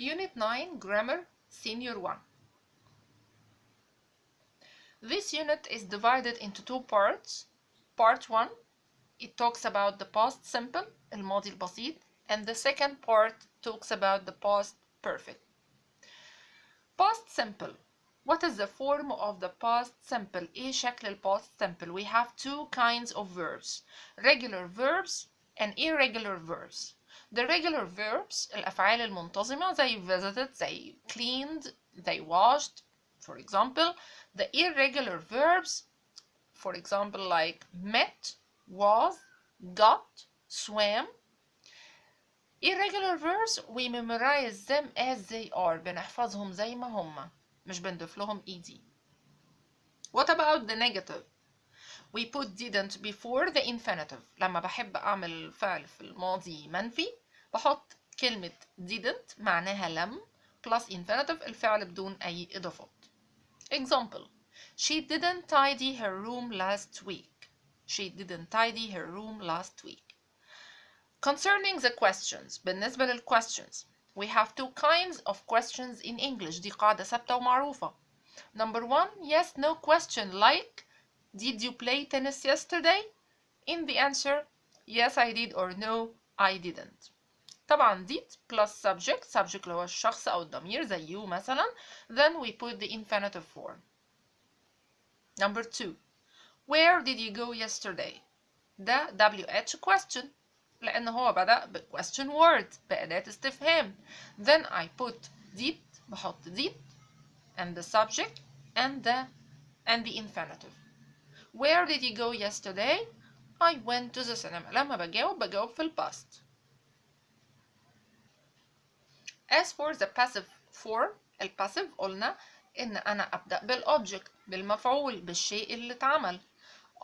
Unit 9 Grammar Senior 1. This unit is divided into two parts. Part 1, it talks about the past simple, الماضي البسيط, and the second part talks about the past perfect. Past simple. What is the form of the past simple? إيه شكل ال past simple? We have two kinds of verbs, regular verbs and irregular verbs. The regular verbs, الأفعال المنتظمة زي visited, زي cleaned, they washed, for example. The irregular verbs, for example, like met, was, got, swam. Irregular verbs, we memorize them as they are. بنحفظهم زي ما هم. مش بنضيف لهم ed. What about the negative? We put didn't before the infinitive. لما بحب أعمل فعل في الماضي منفي بحط كلمة didn't معناها لم plus infinitive الفعل بدون أي إضافات. Example: She didn't tidy her room last week. She didn't tidy her room last week. Concerning the questions, بالنسبة للquestions, we have two kinds of questions in English. دي قاعدة ثابتة ومعروفة. Number 1, yes, no question, like did you play tennis yesterday? In the answer, yes I did or no I didn't. طبعا did plus subject, subject اللي هو الشخص أو الضمير زي you مثلا, then we put the infinitive form. Number 2, where did you go yesterday? ده WH question لأن هو بدأ ب question word بأداة استفهام. Then I put did, بحط did and the subject and the infinitive. Where did you go yesterday? I went to the cinema. لما بجاوب في الباست. As for the passive form, الباسيف قلنا إن أنا أبدأ بالobject بالمفعول بالشيء اللي اتعمل.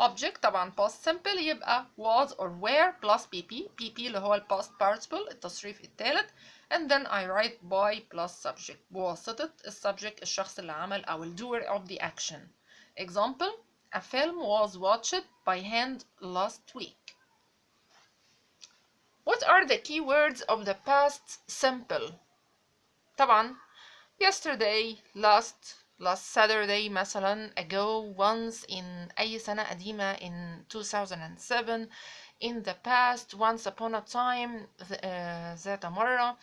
Object طبعا past simple يبقى was or were plus pp. pp اللي هو past participle التصريف الثالث. And then I write by plus subject بواسطة السبجect الشخص اللي عمل أو doer of the action. Example: A film was watched by hand last week. What are the key words of the past simple? طبعا yesterday, last Saturday مثلا, ago, once, in أي سنة قديمة, in 2007, in the past, once upon a time, ذات مرة,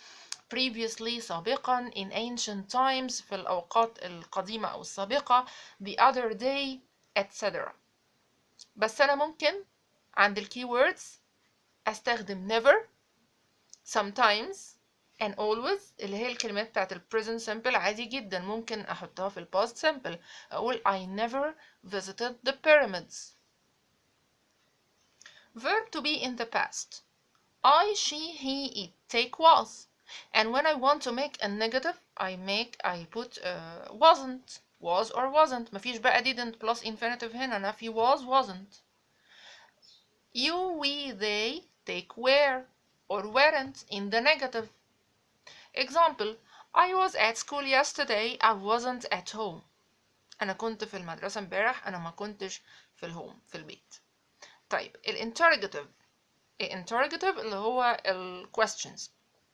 previously سابقا, in ancient times في الأوقات القديمة أو السابقة, the other day, etc. بس أنا ممكن عند ال keywords أستخدم never, sometimes, and always اللي هي الكلمات بتاعت ال present simple عادي جدا ممكن أحطها في ال past simple. أقول I never visited the pyramids. Verb to be in the past. I, she, he, it. Take was. And when I want to make a negative I put wasn't. Was or wasn't. مفيش بقى didn't plus infinitive هنا. نفي was, wasn't. You, we, they take were or weren't in the negative. Example: I was at school yesterday. I wasn't at home. أنا كنت في المدرسة امبارح. أنا ما كنتش في الهوم في البيت. طيب الانterrogative. الانterrogative اللي هو ال questions.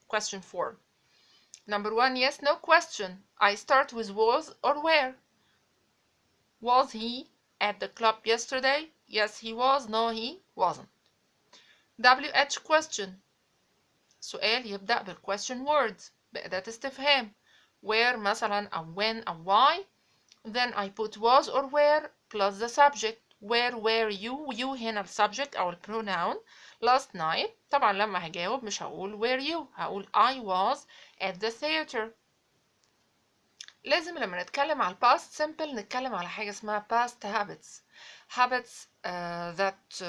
Question 4. Number 1, yes, no question. I start with was or were. Was he at the club yesterday? Yes, he was. No, he wasn't. WH question. سؤال يبدأ بال question words بأداة استفهام. Where مثلا أو when أو why. Then I put was or were plus the subject. Where were you? You هنا ال subject أو ال pronoun. Last night. طبعا لما هجاوب مش هقول were you. هقول I was at the theater. لازم لما نتكلم على past simple نتكلم على حاجة اسمها past habits. Habits that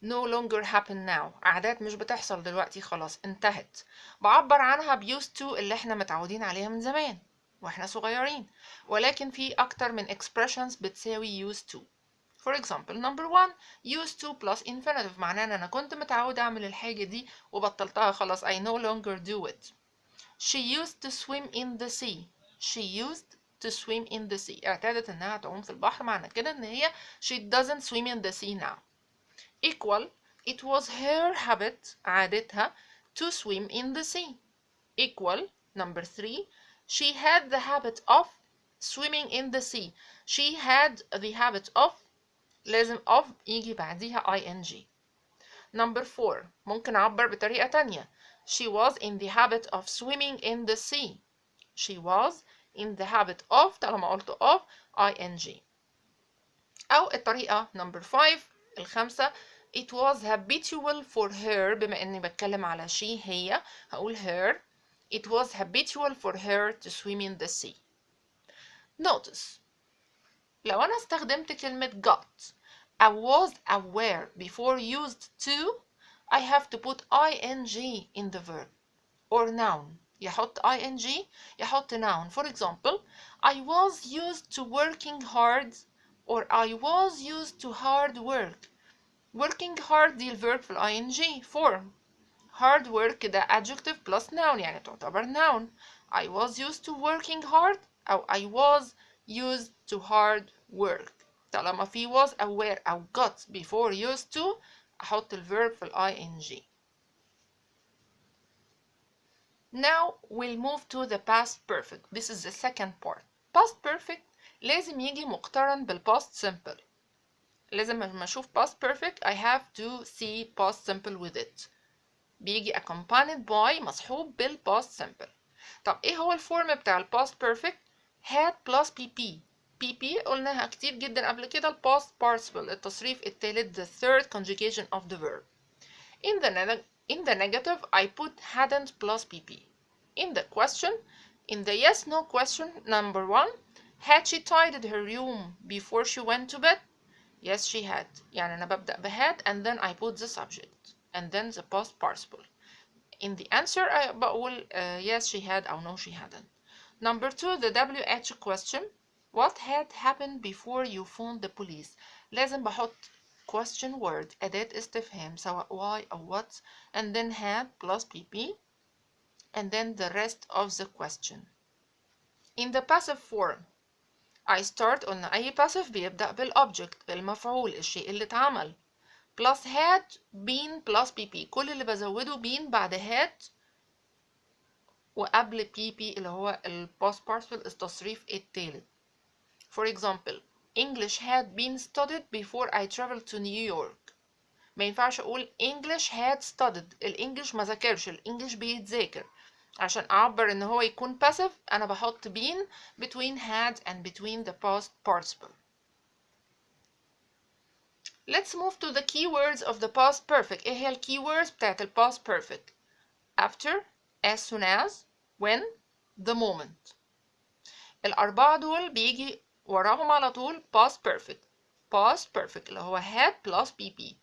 no longer happen now. عادات مش بتحصل دلوقتي خلاص انتهت. بعبر عنها ب used to اللي احنا متعودين عليها من زمان واحنا صغيرين. ولكن في أكتر من expressions بتساوي used to. For example, number 1, used to plus infinitive معناه ان انا كنت متعود اعمل الحاجة دي وبطلتها خلاص. I no longer do it. She used to swim in the sea. She used to swim in the sea. اعتادت انها تعوم في البحر. معنى كده ان هي she doesn't swim in the sea now. Equal, it was her habit عادتها to swim in the sea. Equal, Number 3, she had the habit of swimming in the sea. She had the habit of، لازم of يجي بعديها ing. Number 4، ممكن أعبر بطريقة تانية. She was in the habit of swimming in the sea. She was in the habit of، طالما قلت of ing. أو الطريقة number 5 الخامسة، it was habitual for her، بما إني بتكلم على she هي، هقول her. It was habitual for her to swim in the sea. Notice لو أنا استخدمت كلمة got I was aware before used to، I have to put ing in the verb or noun. يحط ing يحط noun. For example, I was used to working hard or I was used to hard work. Working hard دي الverb في ing form. hard work ده adjective plus noun يعني تعتبر noun. I was used to working hard أو I was used to hard work. طالما في was aware أو got before used to أحط الverb في ing. Now we'll move to the past perfect. This is the second part. Past perfect لازم يجي مقترن بالpast simple. لازم لما أشوف past perfect I have to see past simple with it. بيجي accompanied by مصحوب بالpast simple. طب ايه هو الفورم بتاع الباست بيرفكت؟ had plus pp. pp قلناها كتير جدا قبل كده، الباست participle التصريف الثالث the third conjugation of the verb. In the negative I put hadn't plus pp. In the question, in the yes no question number 1, had she tidied her room before she went to bed? Yes she had. يعني أنا ببدأ بhad and then I put the subject and then the past participle. In the answer بقول yes she had أو no she hadn't. Number 2, the WH question. What had happened before you phoned the police? لازم بحط question word أداة استفهام سواء why أو what and then had plus pp and then the rest of the question. In the passive form I start قلنا أي passive بيبدأ بالobject المفعول الشيء اللي اتعمل plus had been plus pp. كل اللي بزوده been بعد had وقبل pp اللي هو past participle التصريف التالت. For example, English had been studied before I traveled to New York. ما ينفعش أقول English had studied. الإنجليش ما ذاكرش، الإنجليش بيتذاكر. عشان أعبر إن هو يكون passive أنا بحط been between had and between the past participle. Let's move to the keywords of the past perfect. إيه هي الكيوردز بتاعت past perfect؟ after, as soon as, when, the moment. الأربعة دول بيجي وراهم على طول past perfect. past perfect اللي هو had plus pp.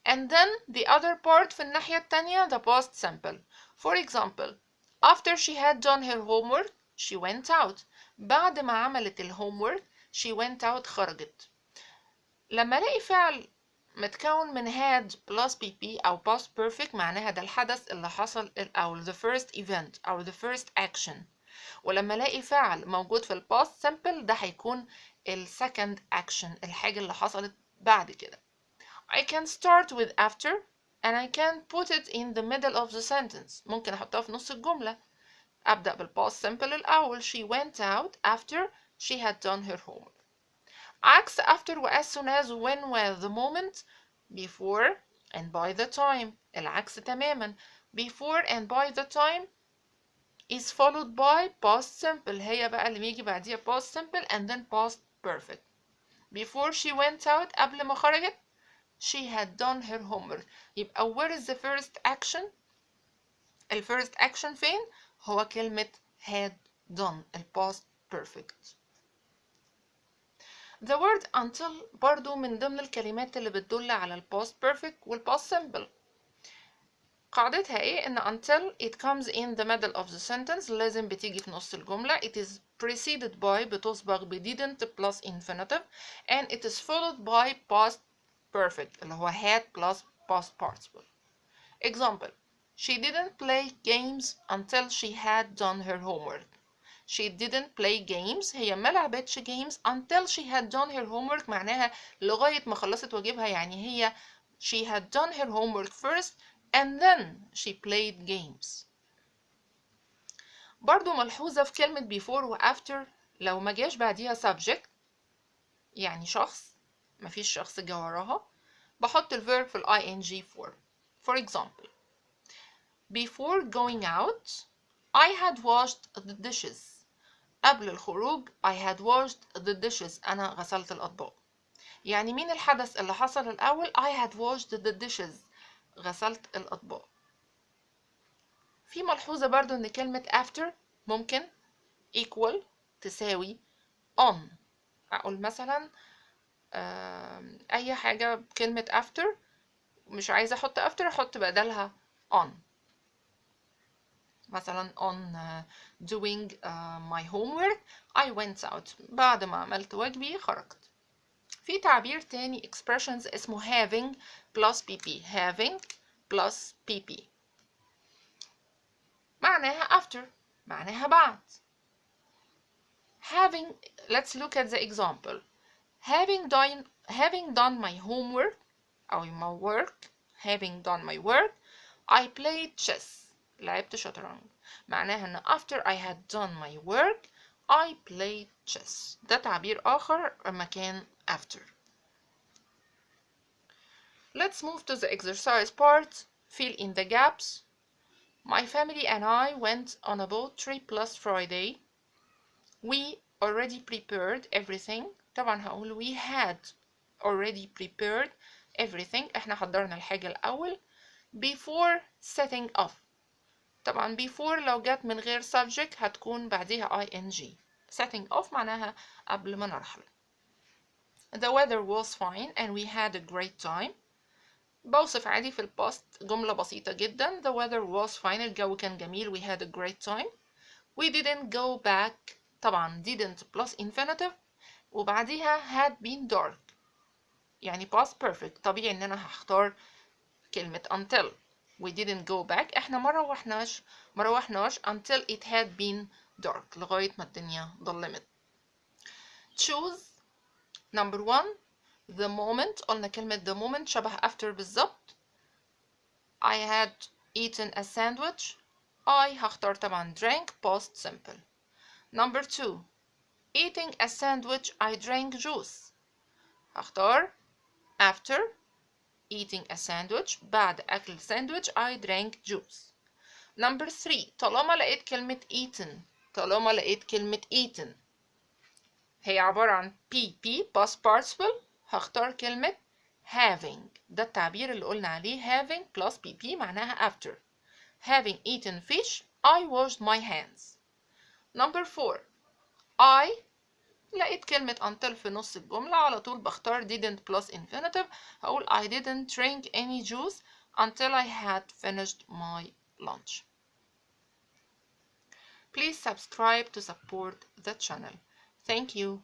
And then the other part في الناحية التانية the past simple. For example, after she had done her homework, she went out. بعد ما عملت الhomework, she went out خرجت. لما الاقي فعل متكون من had plus pp أو past perfect معناها ده الحدث اللي حصل أو the first event أو the first action. ولما الاقي فعل موجود في الباست simple ده هيكون second action الحاجة اللي حصلت بعد كده. I can start with after and I can put it in the middle of the sentence. ممكن احطها في نص الجملة. أبدأ بالpast simple الأول. She went out after she had done her homework. عكس after و as soon as when was the moment before and by the time. العكس تماما. Before and by the time is followed by past simple. هي بقى اللي بيجي بعديها past simple and then past perfect. Before she went out قبل ما خرجت she had done her homework. يبقى where is the first action؟ first action فين؟ هو كلمة had done past perfect. The word until برضو من ضمن الكلمات اللي بتدل على past perfect past simple. قاعدتها ايه؟ ان until it comes in the middle of the sentence لازم بتيجي في نص الجملة. It is preceded by بتسبق ب didn't plus infinitive and it is followed by past perfect اللي هو had plus past participle. Example, she didn't play games until she had done her homework. She didn't play games هي ما لعبتش games until she had done her homework معناها لغاية ما خلصت واجبها. يعني هي she had done her homework first and then she played games. برضو ملحوظة في كلمة before و after لو ما جاش بعديها subject يعني شخص مفيش شخص جه وراها بحط الverb في ing form. For example, before going out I had washed the dishes. قبل الخروج I had washed the dishes. أنا غسلت الأطباق. يعني مين الحدث اللي حصل الأول؟ I had washed the dishes. غسلت الأطباق. في ملحوظة برضو إن كلمة after ممكن equal تساوي on. أقول مثلا أي حاجة بكلمة after مش عايزة أحط after أحط بدلها on. مثلا on doing my homework I went out. بعد ما عملت واجبي خرجت. في تعبير تاني expressions اسمه having plus pp. having plus pp معناها after معناها بعد. having let's look at the example. having done my homework أو my work having done my work I played chess. لعبت شطرنج. معناها إن after I had done my work I played chess. ده تعبير آخر مكان after. Let's move to the exercise part. Fill in the gaps. My family and I went on a boat trip last Friday. We already prepared everything. طبعا هقول we had already prepared everything. احنا حضرنا الحاجة الأول. Before setting off. طبعا before لو جت من غير subject هتكون بعديها ing. setting off معناها قبل ما نرحل. The weather was fine and we had a great time. بوصف عادي في الباست جملة بسيطة جدا. The weather was fine. الجو كان جميل. We had a great time. We didn't go back. طبعا didn't plus infinitive وبعديها had been dark يعني past perfect. طبيعي ان انا هختار كلمة until. We didn't go back. احنا ما روحناش until it had been dark لغاية ما الدنيا ظلمت. Choose number 1 the moment. قلنا كلمة the moment شبه after بالظبط. I had eaten a sandwich. I هختار طبعا drank past simple. Number 2 eating a sandwich I drank juice. هختار after eating a sandwich بعد أكل sandwich I drank juice. Number 3 طالما لقيت كلمة eaten هي عبارة عن PP past participle هختار كلمة having. ده التعبير اللي قلنا عليه having plus PP معناها after. Having eaten fish I washed my hands. Number 4 I لقيت كلمة until في نص الجملة على طول بختار didn't plus infinitive هقول I didn't drink any juice until I had finished my lunch. Please subscribe to support the channel. Thank you.